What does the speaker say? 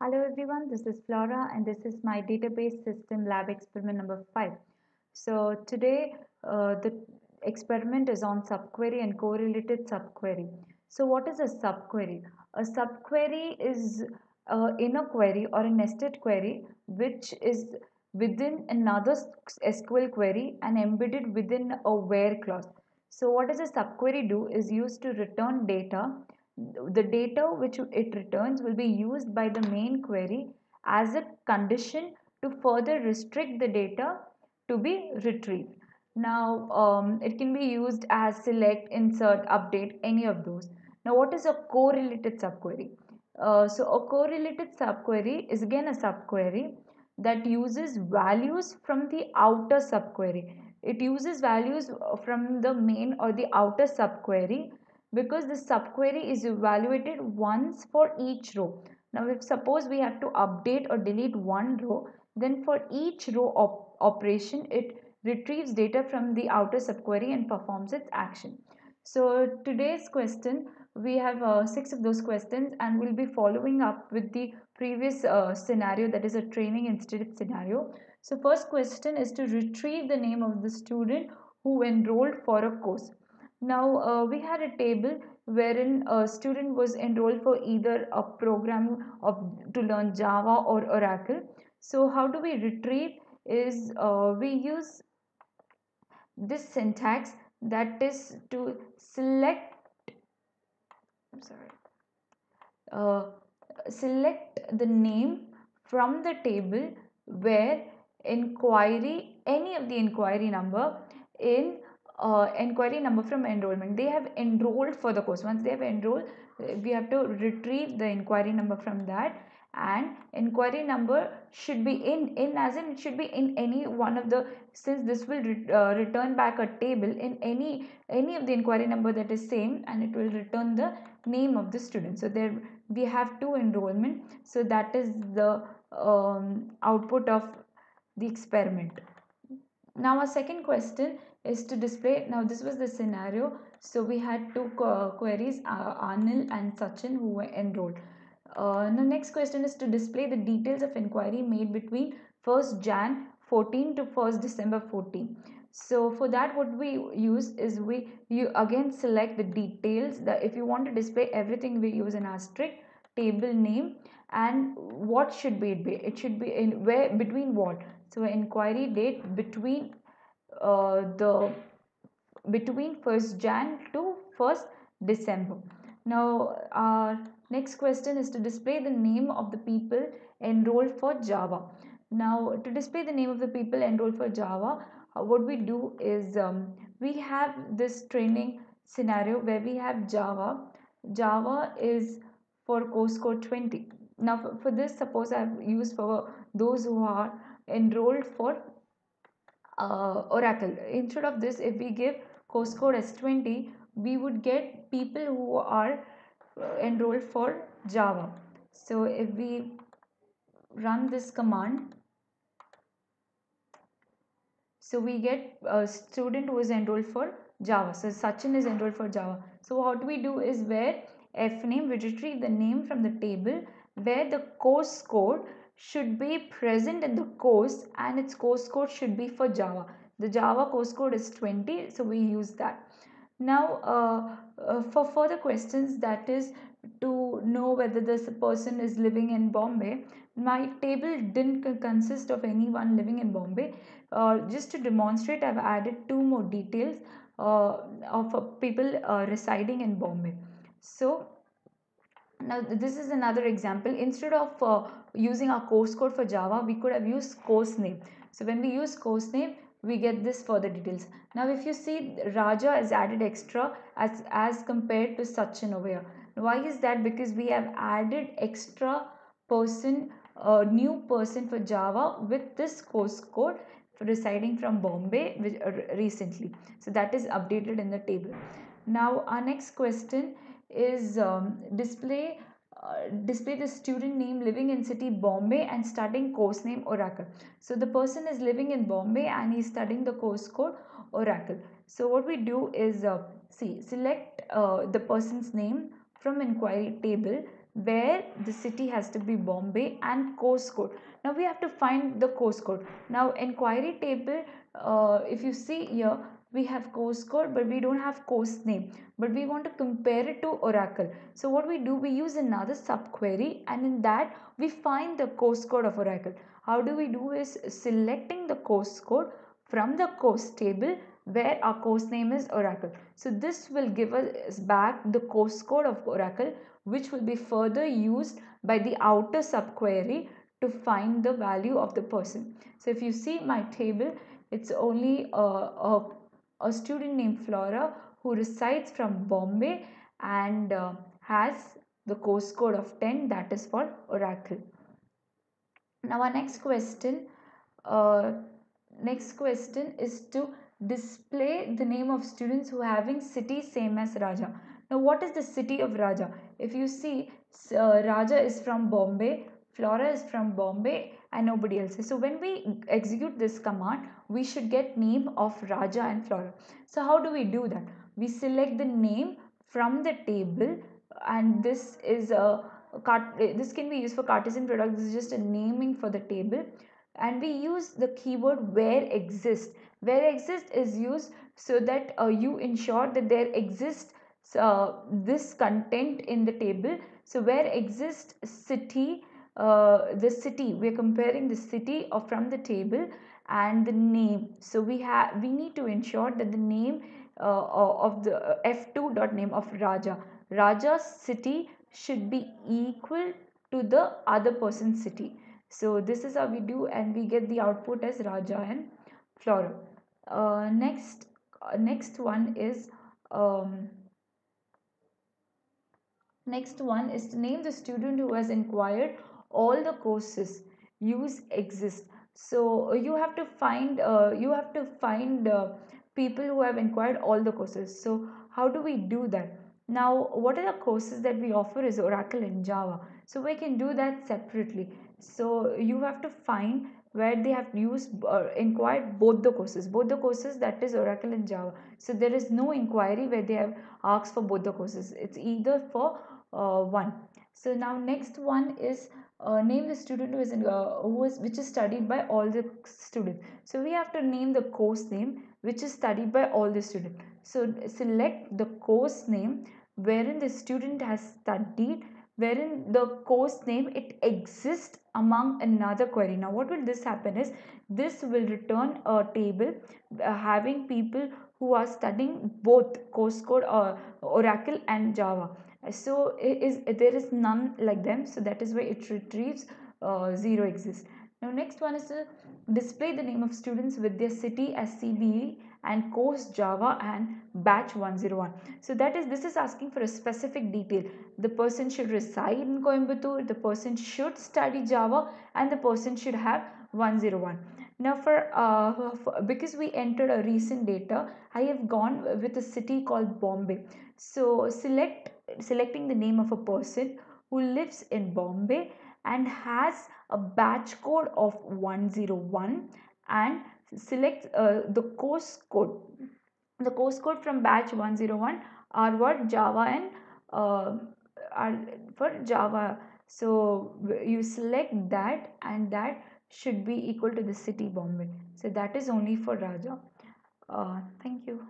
Hello everyone, this is Flora and this is my database system lab experiment number 5. So today the experiment is on subquery and correlated subquery. So what is a subquery? A subquery is in a query or a nested query which is within another SQL query and embedded within a where clause. So what does a subquery do is used to return data. The data which it returns will be used by the main query as a condition to further restrict the data to be retrieved. Now it can be used as select, insert, update, any of those. Now what is a correlated subquery? So a correlated subquery is again a subquery that uses values from the outer subquery. It uses values from the main or the outer subquery because the subquery is evaluated once for each row. Now if suppose we have to update or delete one row, then for each row operation it retrieves data from the outer subquery and performs its action. So today's question, we have 6 of those questions and we'll be following up with the previous scenario, that is a training instead scenario. So first question is to retrieve the name of the student who enrolled for a course. Now we had a table wherein a student was enrolled for either a program to learn Java or Oracle. So how do we retrieve is we use this syntax, that is to select, I'm sorry, uh, select the name from the table where inquiry, any of the inquiry number in inquiry number from enrollment, they have enrolled for the course. Once they have enrolled, we have to retrieve the inquiry number from that, and inquiry number should be in as in it should be in any one of the, since this will return back a table in any of the inquiry number that is same, and it will return the name of the student. So there we have two enrollment, so that is the output of the experiment. Now a second question is to display, now this was the scenario, so we had two queries, Anil and Sachin, who were enrolled. The next question is to display the details of inquiry made between 1st Jan 14 to 1st December 14. So for that what we use is you again select the details, that if you want to display everything we use an asterisk, table name, and what should be it should be in where, between what. So inquiry date the between 1st Jan to 1st December. Now our next question is to display the name of the people enrolled for Java. Now to display the name of the people enrolled for Java, what we do is we have this training scenario where we have Java. Java is for course code 20. Now for this, suppose I have used for those who are enrolled for Oracle. Instead of this, if we give course code as 20, we would get people who are enrolled for Java. So if we run this command, so we get a student who is enrolled for Java. So Sachin is enrolled for Java. So what we do is where fname, we retrieve the name from the table where the course code should be present in the course, and its course code should be for Java. The Java course code is 20, so we use that. Now for further questions, that is to know whether this person is living in Bombay, my table didn't consist of anyone living in Bombay. Just to demonstrate, I've added two more details of people residing in Bombay. So now this is another example. Instead of using our course code for Java, we could have used course name. So when we use course name, we get this further details. Now if you see, Raja is added extra as compared to Sachin over here. Why is that? Because we have added extra person, new person for Java with this course code for residing from Bombay recently. So that is updated in the table. Now our next question is display the student name living in city Bombay and studying course name Oracle. So the person is living in Bombay and he's studying the course code Oracle. So what we do is select the person's name from inquiry table where the city has to be Bombay, and coast code. Now we have to find the coast code. Now inquiry table, if you see here, we have coast code but we don't have coast name, but we want to compare it to Oracle. So what we do, we use another subquery, and in that we find the coast code of Oracle. How do we do is selecting the coast code from the coast table where our coast name is Oracle. So this will give us back the coast code of Oracle, which will be further used by the outer subquery to find the value of the person. So if you see my table, it's only a student named Flora who resides from Bombay and has the coast code of 10, that is for Oracle. Now our uh, next question is to display the name of students who are having city same as Raja. Now what is the city of Raja? If you see, Raja is from Bombay, Flora is from Bombay, and nobody else is. So when we execute this command, we should get name of Raja and Flora. So how do we do that? We select the name from the table, and this is a this can be used for Cartesian product. This is just a naming for the table, and we use the keyword where exist. Where exist is used so that you ensure that there exists this content in the table. So where exists city, the city, we are comparing the city from the table and the name. So we need to ensure that the name of the f2 dot name of Raja's city should be equal to the other person's city. So this is how we do, and we get the output as Raja and Flora. Next one is um, Next one is to name the student who has inquired all the courses. Use exist. So you have to find people who have inquired all the courses. So how do we do that? Now what are the courses that we offer is Oracle and Java. So we can do that separately. So you have to find where they have used inquired both the courses, that is Oracle and Java. So there is no inquiry where they have asked for both the courses. It's either for one. So now next one is name the student which is studied by all the students. So we have to name the course name which is studied by all the students. So select the course name wherein the student has studied, wherein the course name it exists among another query. Now what will this happen is, this will return a table having people who are studying both course code or Oracle and Java. So there is none like them, so that is why it retrieves 0 exists. Now next one is to display the name of students with their city as CBE and course Java and batch 101. So this is asking for a specific detail. The person should reside in Coimbatore, the person should study Java, and the person should have 101. Now because we entered a recent data, I have gone with a city called Bombay. So selecting the name of a person who lives in Bombay and has a batch code of 101, and select the course code. The course code from batch 101 are what Java and are for Java. So you select that, and that should be equal to the city Bombay. So that is only for Raja. Thank you.